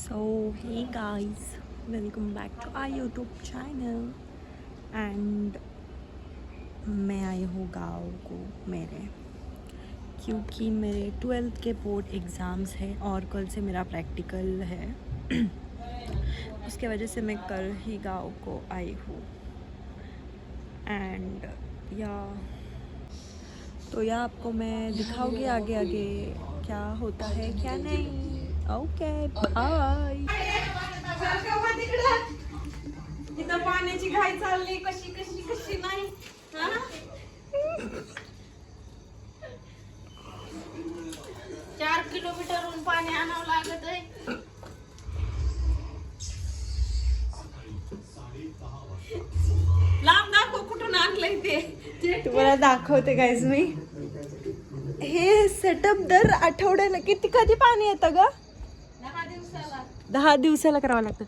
So hey guys, welcome back to our YouTube channel and मैं आई हूँ गाँव को मेरे, क्योंकि मेरे 12th के बोर्ड एग्ज़ाम्स हैं और कल से मेरा प्रैक्टिकल है। उसके वजह से मैं कल ही गाँव को आई हूँ एंड तो आपको मैं दिखाऊंगी आगे आगे क्या होता है क्या नहीं। Okay bye. इथं पाण्याची घाई चालली कशी कशी कशी नाही हा? 4 किलोमीटरहून पाणी आणावं लागत आहे. लांब दाखव कुठून आणलंय ते. तुम्हाला दाखवते गाईज मी हे सेटअप दर आठवड्याला कधी पाणी येतं ग? 10 दिवसाला करावं लागतं.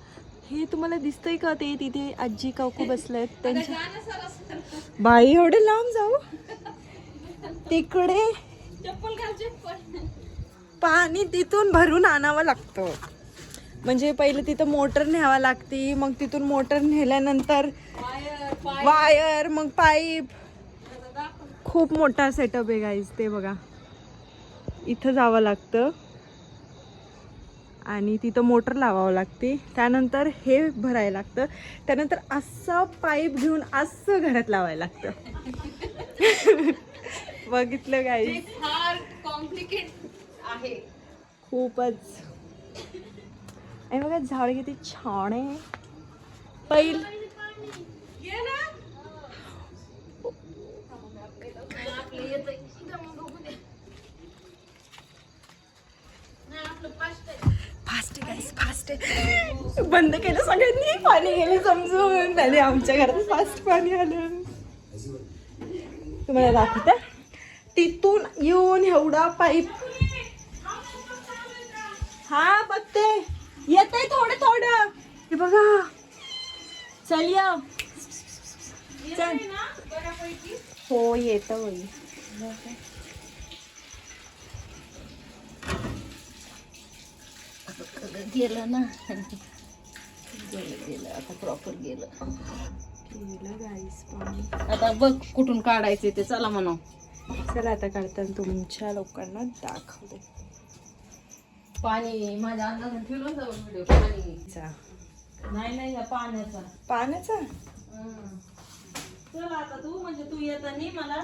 हे तुम्हाला दिसतंय का ते तिथे आजी काकू बसलेत त्यांच्या बाई एवढे लांब जाऊ तिकडे चप्पल घाल चप्पल. पाणी तिथून भरून आणावं लागतं. म्हणजे पहिले तिथं मोटर न्यावं लागते, मग तिथून मोटर नेल्यानंतर वायर मग पाईप. खूप मोठा सेटअप आहे गाईज. ते बघा इथं जावं लागतं आणि तिथं मोटर लावावं लागते, त्यानंतर हे भरायला लागतं, त्यानंतर असं पाईप घेऊन असं घरात लावायला लागतं. बघितलं गाईज, फार कॉम्प्लिकेट आहे खूपच. आणि बघा झाड किती छान आहे. पहिलं फास्ट आहे गाईस, फास्ट आहे. बंद केलं सगळ्यांनी, पाणी गेलं समजून आणि आमच्या घरात फास्ट पाणी आलं. तुम्हाला दाखवते तिथून येऊन एवढा पाईप. हा बघते येतंय थोडं थोडं. हे बघा चल या चल. हो येत होई. गेलं ना. गेलं आता प्रॉपर गेलं. गाईस पाणी आता बघ कुठून काढायचे ते. चला म्हणा. चला आता काढताना तुमच्या लोकांना दाखवते. पाणी माझ्या अंदाजाने ठेवलं जाऊ व्हिडिओ. पाणी चा. नाही या पाण्याचा. पाण्याचा चल आता तू म्हणजे तू येतानी मला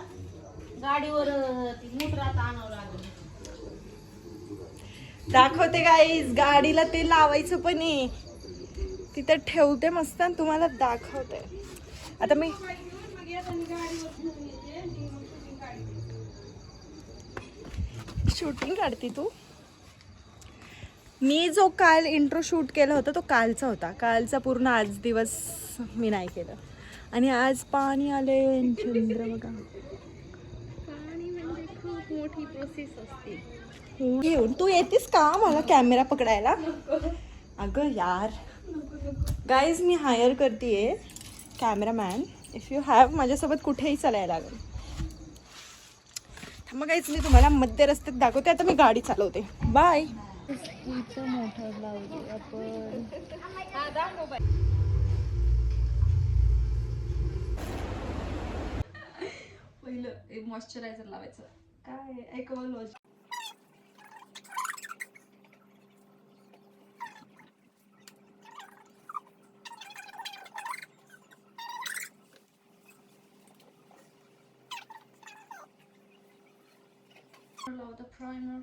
गाडीवर ती मोटर आता आणावं लागेल. दाखवते गाईस. गाडीला ते लावायचं पण आहे तिथं ठेवते मस्त आणि तुम्हाला दाखवते. आता मी शूटिंग काढते. तू मी जो काल इंट्रो शूट केला होता तो कालचा होता. कालचा पूर्ण आज दिवस मी नाही केलं. आणि आज पाणी आले. चंद्र बघा. पाणी म्हणजे खूप मोठी प्रोसेस असते. घेऊन तू येतेस का मला कॅमेरा पकडायला? अगं यार गाईज मी हायर करते कॅमेरामॅन. इफ यू हॅव माझ्यासोबत कुठेही चालायला लागेल. मग गाईज मी तुम्हाला मध्य रस्त्यात दाखवते. आता मी गाडी चालवते. बाय. इथं मोटर लावली आपण. पहिलं मॉइश्चरायझर लावायचं. काय एकॉलॉजी. लावतो प्रायमर.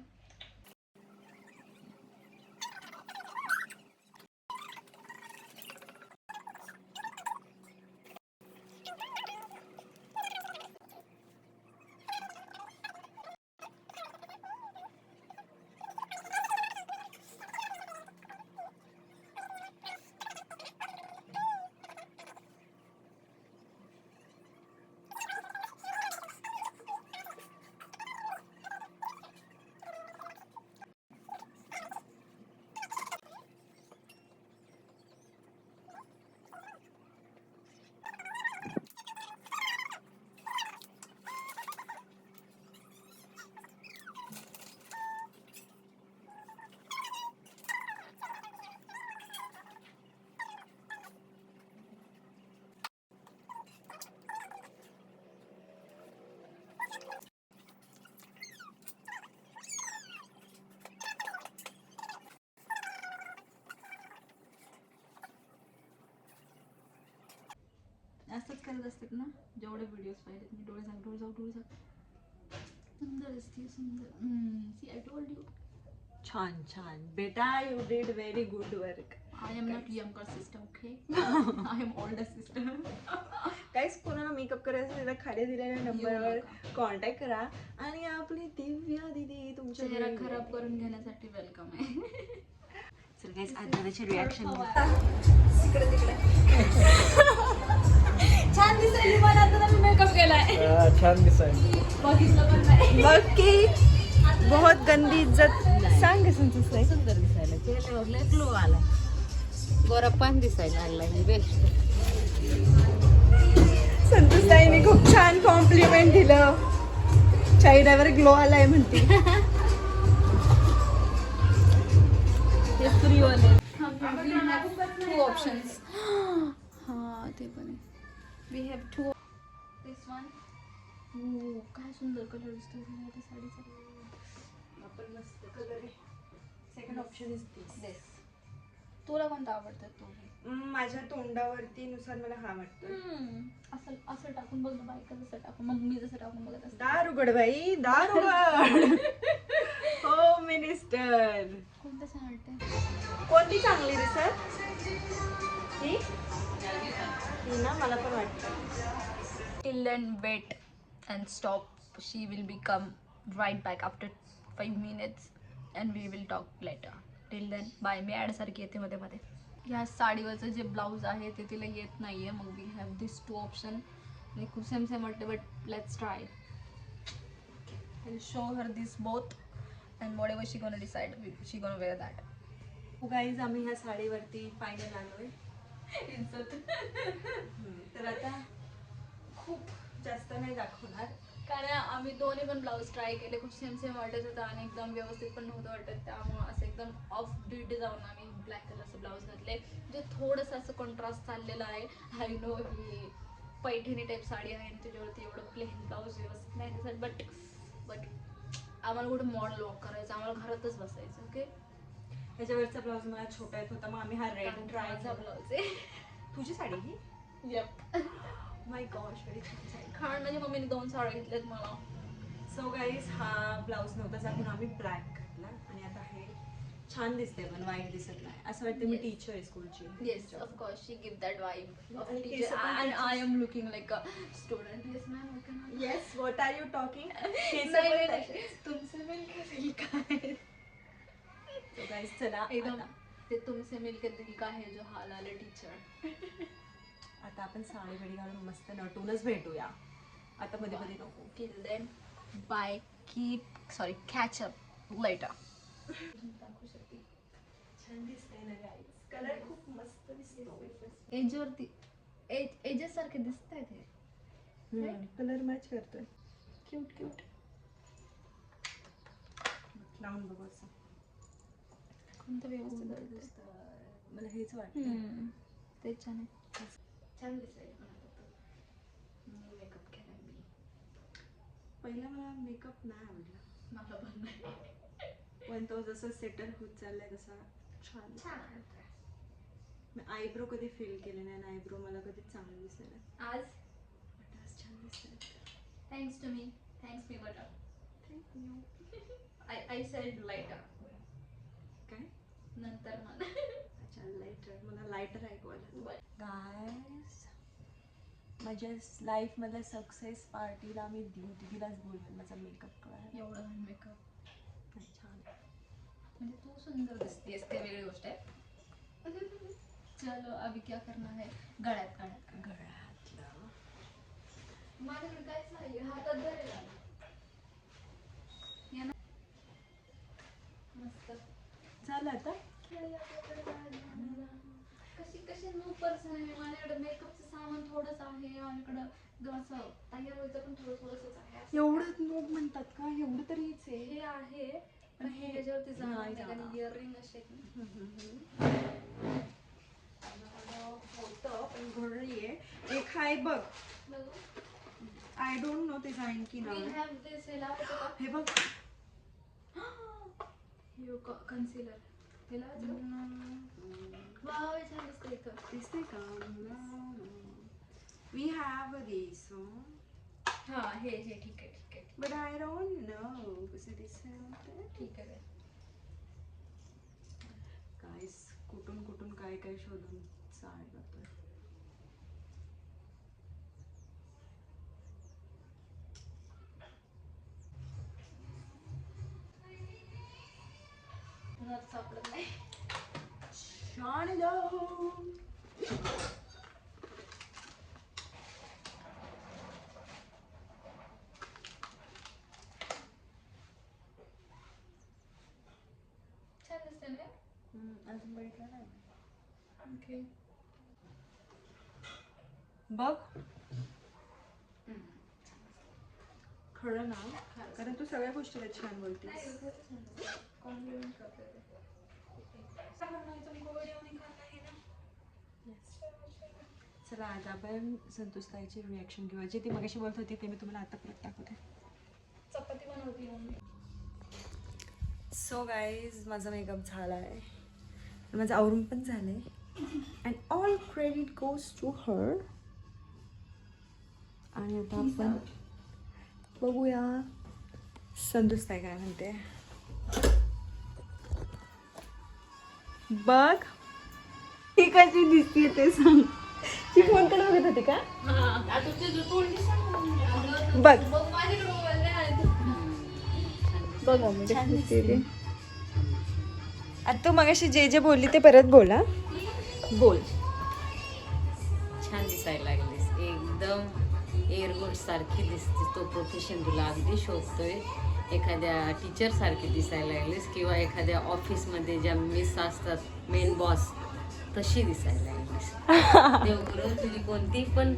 असंच करत असतात ना जेवढे व्हिडिओज पाहिजेत मी. डोळे झाक, डोळे झाक, डोळे झाक. सुंदर दिसते, सुंदर. See I told you. छान छान बेटा, you did very good work. I am not younger sister, okay. I am older sister. काहीच कोणाला मेकअप करायचं असेल तर खाली दिलेल्या नंबरवर कॉन्टॅक्ट करा आणि आपली दिव्या दिदी तुमच्या चेहरा खराब करून घेण्यासाठी वेलकम आहे. चल गाइस, आता त्याचे रिॲक्शन तिकडे तिकडे. छान दिसायली मला आता मी मेकअप केलाय. छान दिसायला. बघितलं पण नाही. बघ की बहुत गंदी इज्जत. सांग कसं दिसतंय. सुंदर दिसायला चेहऱ्यावर ग्लो आला, गोरा पण दिसायला लागला. बेस्ट. संतोषताईने खूप छान कॉम्प्लिमेंट दिलं. चेहऱ्यावर ग्लो आलाय म्हणते. ते फ्रीवाले. We have two options. हा ते पण आहे. We have two. This one. हो काय सुंदर कलर दिसतोय त्या साडीचा. आपण मस्त कलर आहे. सेकंड ऑप्शन इज दिस. तुला कोणता आवडतं तो? माझ्या तोंडावरती नुसार मला हा वाटतोय. असं असं टाकून बघ ना बायका, जसं टाकून मग मी जसं टाकून बघत असते. दार उघड बाई, दार उघड. हो मिनिस्टर. कोणतं छान वाटतंय? कोणती चांगली दिसत? ही ही ना, मला पण वाटतं. Till then wait and stop. She will become right back after 5 minutes and we will talk later. Till then bye. Me add सारखी येते मध्ये मध्ये. ह्या साडीवरचं जे ब्लाऊज आहे ते तिला येत नाहीये, मग we have this two option. आणि खूप सेम सेम वाटते but let's try. I'll show her this both and whatever she gonna decide, she gonna wear that. Guys आम्ही ह्या साडीवरती फायनल आलोय. तर आता खूप जास्त नाही दाखवणार, कारण आम्ही दोन्ही पण ब्लाऊज ट्राय केले, खूप सेम सेम वाटत होतं आणि एकदम व्यवस्थित पण नव्हतं वाटत. त्यामुळं असं एकदम ऑफ बीट जाऊन आम्ही ब्लॅक कलरचं ब्लाऊज घातले, जे थोडंसं असं कॉन्ट्रास्ट चाललेलं आहे. I know he Paithani type sari आहे आणि त्याच्यावरती एवढं प्लेन ब्लाऊज व्यवस्थित नाही दिसत. बट आम्हाला कुठं मॉडल वॉक करायचं, आम्हाला घरातच बसायचं. ओके. ह्याच्यावरचा ब्लाऊज मला छोटा येत होता, मग आम्ही हा रेड ट्राय ट्रायचा ब्लाऊज आहे. तुझी साडी ही? यप. माय गॉश, व्हेरी छान साडी. कारण माझ्या मम्मीने 2 साड्या घेतल्यात मला. सो गाईज हा ब्लाऊज नव्हता म्हणून आम्ही ब्लॅक घातला आणि आता हे छान दिसते पण वाईट दिसत नाही. असं वाटतं मी टीचर आहे स्कूलची. Yes, of course, she give that vibe of And teacher, केस पण and teachers. I am looking like a student. Yes, ma'am. Okay, ma'am. Yes, what are you talking? नाही, तुमसे मिलके दिल का है. सो गाईज चला एकदम ते तुमसे मिलके दिल का है जो हाल आले टीचर. आता आपण साडी बिडी घालून मस्त नटूनच भेटूया. आता मध्ये मध्ये नको. Till then, bye. Catch up later. दाखवू शकते. छान दिसते ना गाईज. कलर खूप मस्त दिसतो. एजवरती एजेस सारखे दिसत आहेत हे. कलर मॅच करतोय. Cute cute. लावून बघू असं. कोणतं व्यवस्थित वाटतंय? मला हेच वाटतं. ते छान आहे. छान दिसेल पण आता तो मेकअप केलाय मी. पहिला मला मेकअप नाही आवडला, मला पण नाही. पण तो जसं सेटल होत चाललाय तसा छान. छान मी आयब्रो कधी फील केले नाही, आयब्रो मला कधी चांगले दिसले नाही. आज बट आज छान दिसतंय. Thanks to me. थँक्स मी बटर. Thank you. I said lighter. काय? नंतर मला अच्छा लाईटर. मला लाईटर ऐकवायला. गायस माझ्या लाईफमधल्या सक्सेस पार्टीला मी दिवस बोलवेन माझा मेकअप करायला. एवढं मेकअप छान. म्हणजे तू सुंदर दिसतेस ते वेगळी गोष्ट आहे. चलो अभी क्या करना है. गळ्यात गळ्यातलं माझ्याकडे काहीच नाही हातात धरेल. या ना मस्त झालं आता. कशी नो पर्सन आहे माझ्याकडे. मेकअपचं सामान थोडंच आहे माझ्याकडं. असं तयार व्हायचं पण थोडंच आहे. एवढं नोट म्हणतात का? एवढं तरीच आहे. हे आहे पण हे ह्याच्यावरती नाही जाणार जाणार. इयरिंग असे होतं पण घरी आहे. एक हाय बघ. आय डोंट नो त्याचं आणखी नाव आहे. हे बघ कन्सिलर हे लावायचं. वाव छान दिसतं इथं. दिसते का? We have this, हा हे ठीक आहे but I don't know कसं दिसेल ते. ठीक आहे. Guys, कुठून कुठून काय काय शोधून चाल करतोय. सापडत नाही. छान जाऊ. छान दिसते ना. अजून बघितलं नाही. ओके. बघ खरं ना, कारण तू सगळ्या गोष्टीला छान बोलतेस. कॉम्प्लिमेंट करते. चला आता आपण संतोषताईची रिॲक्शन घेऊ. जे ती मगाशी बोलत होती ते मी तुम्हाला आता परत दाखवते. चपाती बनवती मम्मी. सो गाईज, माझा मेकअप झाला आहे, माझं आवरून पण झालं आहे, and all credit goes to her. आणि आता आपण बघूया संतोषताई काय म्हणते. बघ ती कशी दिसते ते सांग. ती फोनकडे बघत होती का? बघ बघ मम्मी कशी दिसते ते. आता तू मगाशी जे जे बोलली ते परत बोला. बोल. छान दिसायला लागलीस, एकदम एअरगोड सारखी दिसते. तो प्रोफेशन तुला अगदी शोभतोय. एखाद्या टीचर सारखी दिसायला लागलीस किंवा एखाद्या ऑफिसमध्ये ज्या मिस असतात मेन बॉस तशी दिसायला लागलीस. देवगुरु तुझी कोणती पण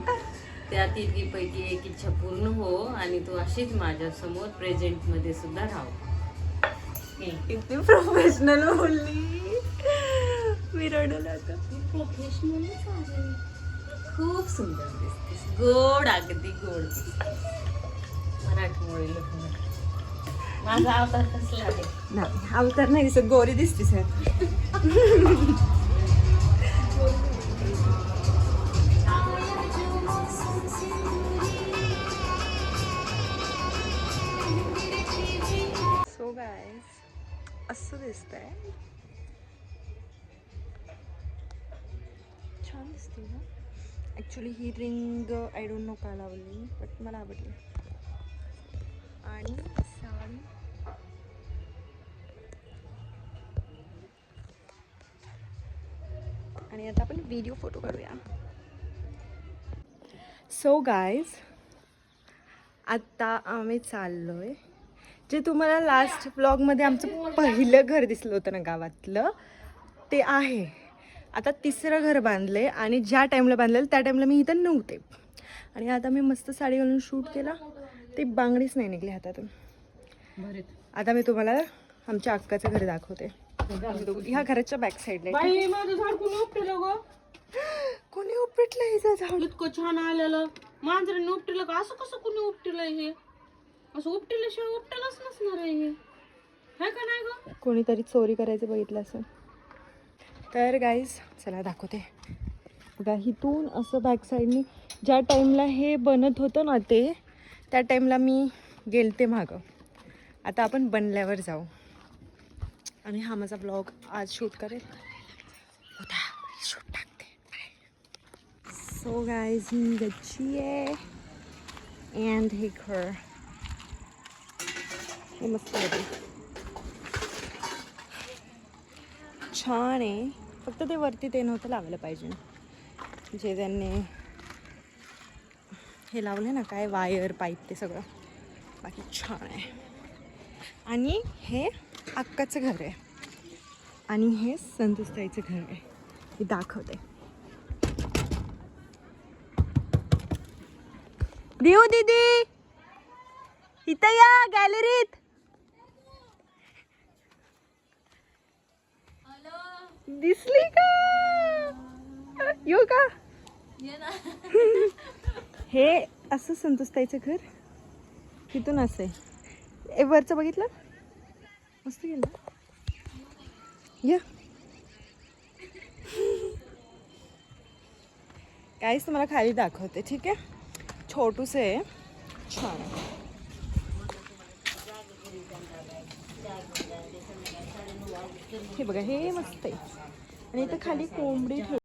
त्या तिघीपैकी एक इच्छा पूर्ण हो आणि तू अशीच माझ्या समोर प्रेझेंट मध्ये सुद्धा राहू. किती प्रोफेशनल बोलली. मी रडलं आता. प्रोफेशनलच आहे. खूप सुंदर दिसतेस, गोड, अगदी गोड दिसतेस. मराठमोळी लग्न. माझा अवतार कसला आहे? नाही अवतार नाही दिसत, गोरी दिसते सर. सो गाईज, असं दिसतंय. छान दिसते ना. Actually he ring I don't know का लावली, बट मला आवडली. आणि साडी आणि आता आपण व्हिडिओ फोटो करूया. सो गाईज, आत्ता आम्ही चाललोय. जे तुम्हाला लास्ट व्लॉगमध्ये आमचं पहिलं घर दिसलं होतं ना गावातलं, ते आहे. आता तिसरं घर बांधले आणि ज्या टाईमला बांधलेलं त्या टाईमला मी इथं नव्हते. आणि आता मी मस्त साडी घालून शूट केला, ते बांगडीच नाही निघली हातातून. आता मी तुम्हाला आमच्या अक्काचं घर दाखवते. ह्या घराच्या बॅक साईडला. माझं झाड कोणी उपटेलं ग? कोणी उपटलं हिचं झाड? इतकं छान आलेलं मांजरीने उपटेलं का? असं कसं कोणी उपटेलं हे? असं उपटेल्याशिवाय उपटेलच नसणार आहे हे, है का नाही ग? कोणीतरी चोरी करायचं बघितलं असं. तर गाईज चला दाखवते. बघा इथून असं बॅक साईडनी ज्या टाईमला हे बनत होतं ना ते, त्या टाईमला मी गेलते मागं. आता आपण बनल्यावर जाऊ आणि हा माझा ब्लॉग आज शूट करेल. उद्या शूट टाकते. सो गाईज, ही गच्ची आहे अँड हे घर हे मस्त आहे, छान आहे. फक्त ते वरती ते नव्हतं लावलं पाहिजे, जे त्यांनी हे लावले ना काय वायर पाईप ते सगळं. बाकी छान आहे. आणि हे अक्काचं घर आहे आणि हे संतोषताईचं घर आहे. हे दाखवते. देऊ दीदी इथं या गॅलरीत. दिसली का? येऊ का? हे असं संतोषताईचं घर तिथून असं आहे. वरचं बघितलं मस्त गेलं. या काहीच तुम्हाला खाली दाखवते, ठीक आहे. छोटूस आहे, छान आहे. हे बघा, हे मस्त आहे. आणि इथं खाली कोंबडी ठेव